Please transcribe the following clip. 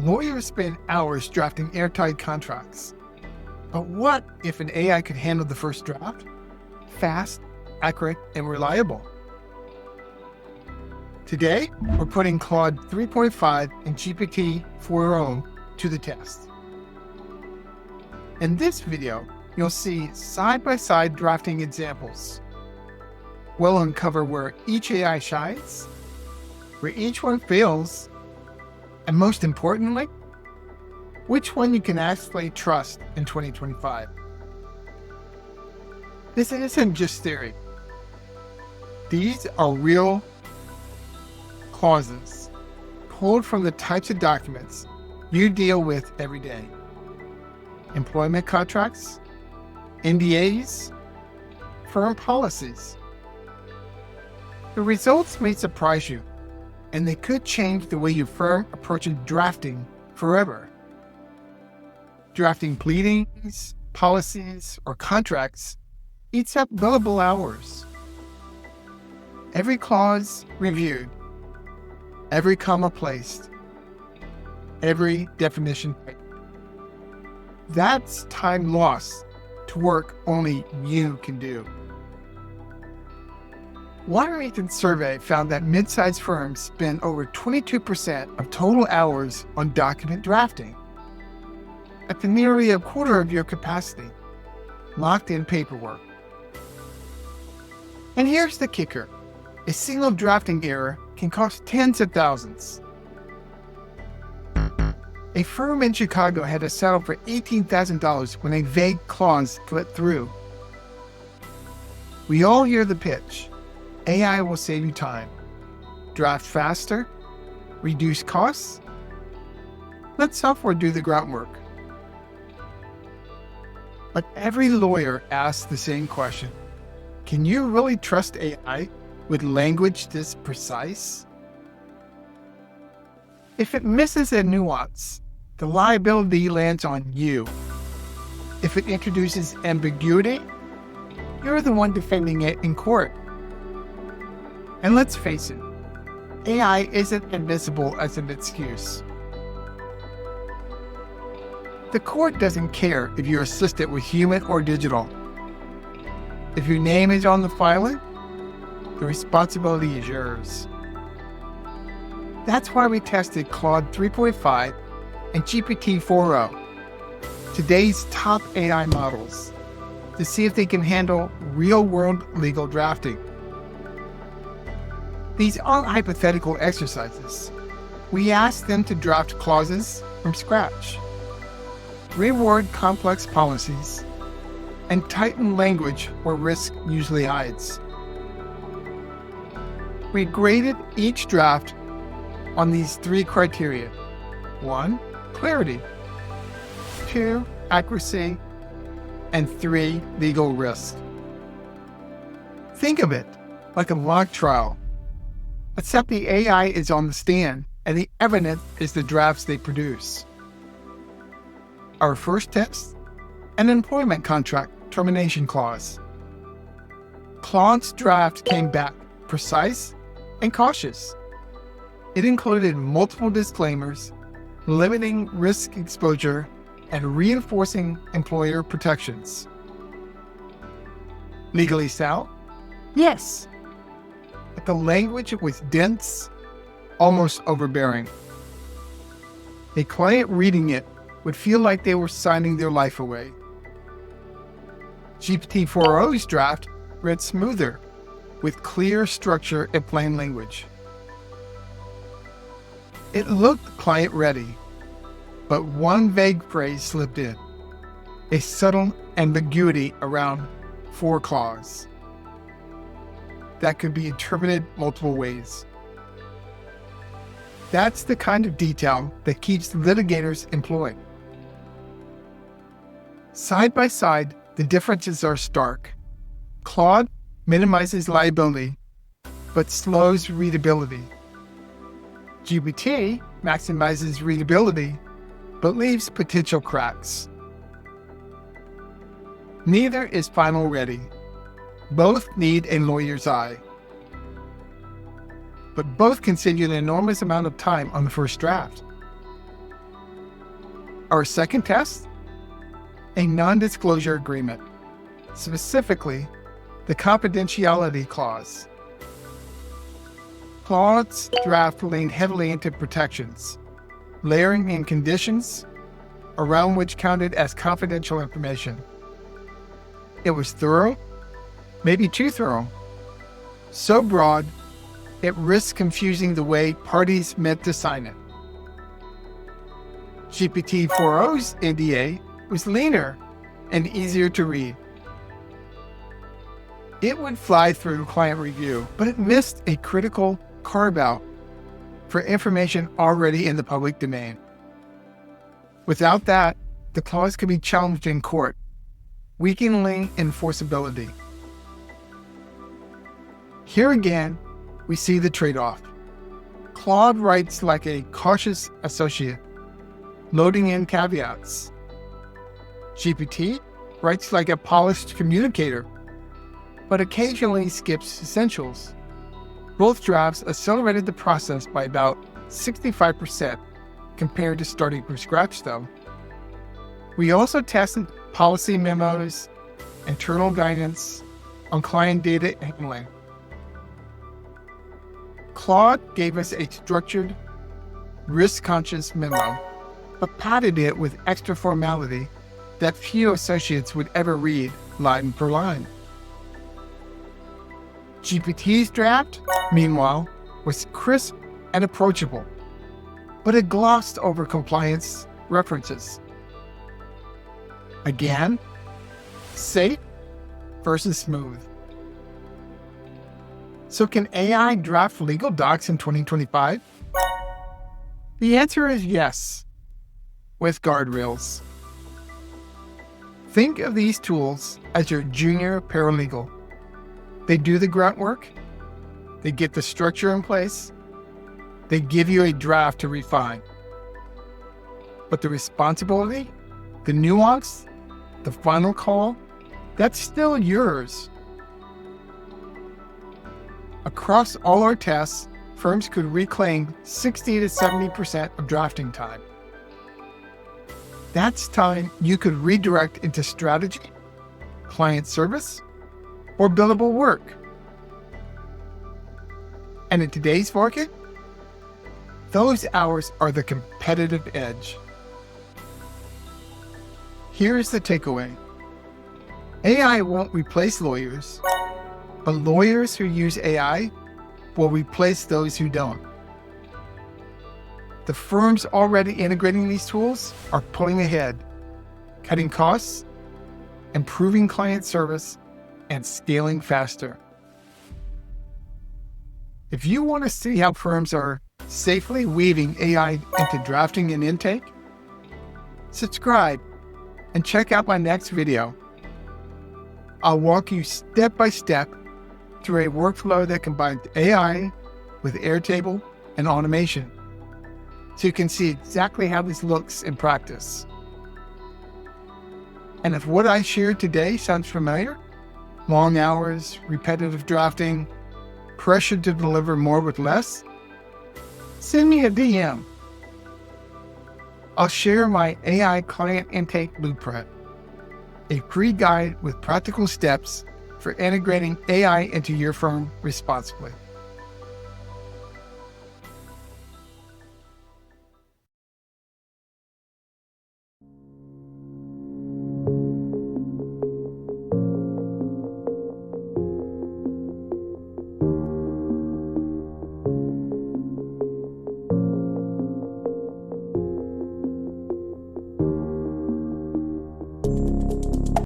Lawyers spend hours drafting airtight contracts. But what if an AI could handle the first draft? Fast, accurate, and reliable. Today, we're putting Claude 3.5 and GPT-4o to the test. In this video, you'll see side-by-side drafting examples. We'll uncover where each AI shines, where each one fails, and most importantly, which one you can actually trust in 2025. This isn't just theory. These are real clauses pulled from the types of documents you deal with every day. Employment contracts, NDAs, firm policies. The results may surprise you, and they could change the way your firm approaches drafting forever. Drafting pleadings, policies, or contracts eats up billable hours. Every clause reviewed, every comma placed, every definition typed. That's time lost to work only you can do. One recent survey found that mid-sized firms spend over 22% of total hours on document drafting. That's nearly a quarter of your capacity, locked in paperwork. And here's the kicker. A single drafting error can cost tens of thousands. A firm in Chicago had to settle for $18,000 when a vague clause slipped through. We all hear the pitch. AI will save you time. Draft faster, reduce costs. Let software do the groundwork. But every lawyer asks the same question. Can you really trust AI with language this precise? If it misses a nuance, the liability lands on you. If it introduces ambiguity, you're the one defending it in court. And let's face it, AI isn't admissible as an excuse. The court doesn't care if you're assisted with human or digital. If your name is on the filing, the responsibility is yours. That's why we tested Claude 3.5 and GPT-4o, today's top AI models, to see if they can handle real-world legal drafting. These aren't hypothetical exercises. We asked them to draft clauses from scratch, reword complex policies, and tighten language where risk usually hides. We graded each draft on these three criteria. 1, clarity. 2, accuracy. And 3, legal risk. Think of it like a mock trial, except the AI is on the stand and the evidence is the drafts they produce. Our first test, an employment contract termination clause. Claude's draft came back precise and cautious. It included multiple disclaimers, limiting risk exposure, and reinforcing employer protections. Legally sound? Yes. But the language was dense, almost overbearing. A client reading it would feel like they were signing their life away. GPT-4o's draft read smoother, with clear structure and plain language. It looked client-ready, but one vague phrase slipped in, a subtle ambiguity around 4 clause that could be interpreted multiple ways. That's the kind of detail that keeps litigators employed. Side by side, the differences are stark. Claude minimizes liability, but slows readability. GPT maximizes readability, but leaves potential cracks. Neither is final ready. Both need a lawyer's eye. But both consume an enormous amount of time on the first draft. Our second test, a non-disclosure agreement, specifically the confidentiality clause. Claude's draft leaned heavily into protections, layering in conditions around which counted as confidential information. It was thorough, maybe too thorough, so broad it risks confusing the way parties meant to sign it. GPT-4o's NDA was leaner and easier to read. It would fly through client review, but it missed a critical carve-out for information already in the public domain. Without that, the clause could be challenged in court, weakening enforceability. Here again, we see the trade-off. Claude writes like a cautious associate, loading in caveats. GPT writes like a polished communicator, but occasionally skips essentials. Both drafts accelerated the process by about 65% compared to starting from scratch, though. We also tested policy memos, internal guidance on client data handling. Claude gave us a structured, risk-conscious memo, but padded it with extra formality that few associates would ever read line per line. GPT's draft, meanwhile, was crisp and approachable, but it glossed over compliance references. Again, safe versus smooth. So can AI draft legal docs in 2025? The answer is yes, with guardrails. Think of these tools as your junior paralegal. They do the grunt work, they get the structure in place, they give you a draft to refine. But the responsibility, the nuance, the final call, that's still yours. Across all our tests, firms could reclaim 60 to 70% of drafting time. That's time you could redirect into strategy, client service, or billable work. And in today's market, those hours are the competitive edge. Here's the takeaway. AI won't replace lawyers, but lawyers who use AI will replace those who don't. The firms already integrating these tools are pulling ahead, cutting costs, improving client service, and scaling faster. If you want to see how firms are safely weaving AI into drafting and intake, subscribe and check out my next video. I'll walk you step by step through a workflow that combines AI with Airtable and automation, so you can see exactly how this looks in practice. And if what I shared today sounds familiar, long hours, repetitive drafting, pressure to deliver more with less, send me a DM. I'll share my AI client intake blueprint, a free guide with practical steps for integrating AI into your firm responsibly.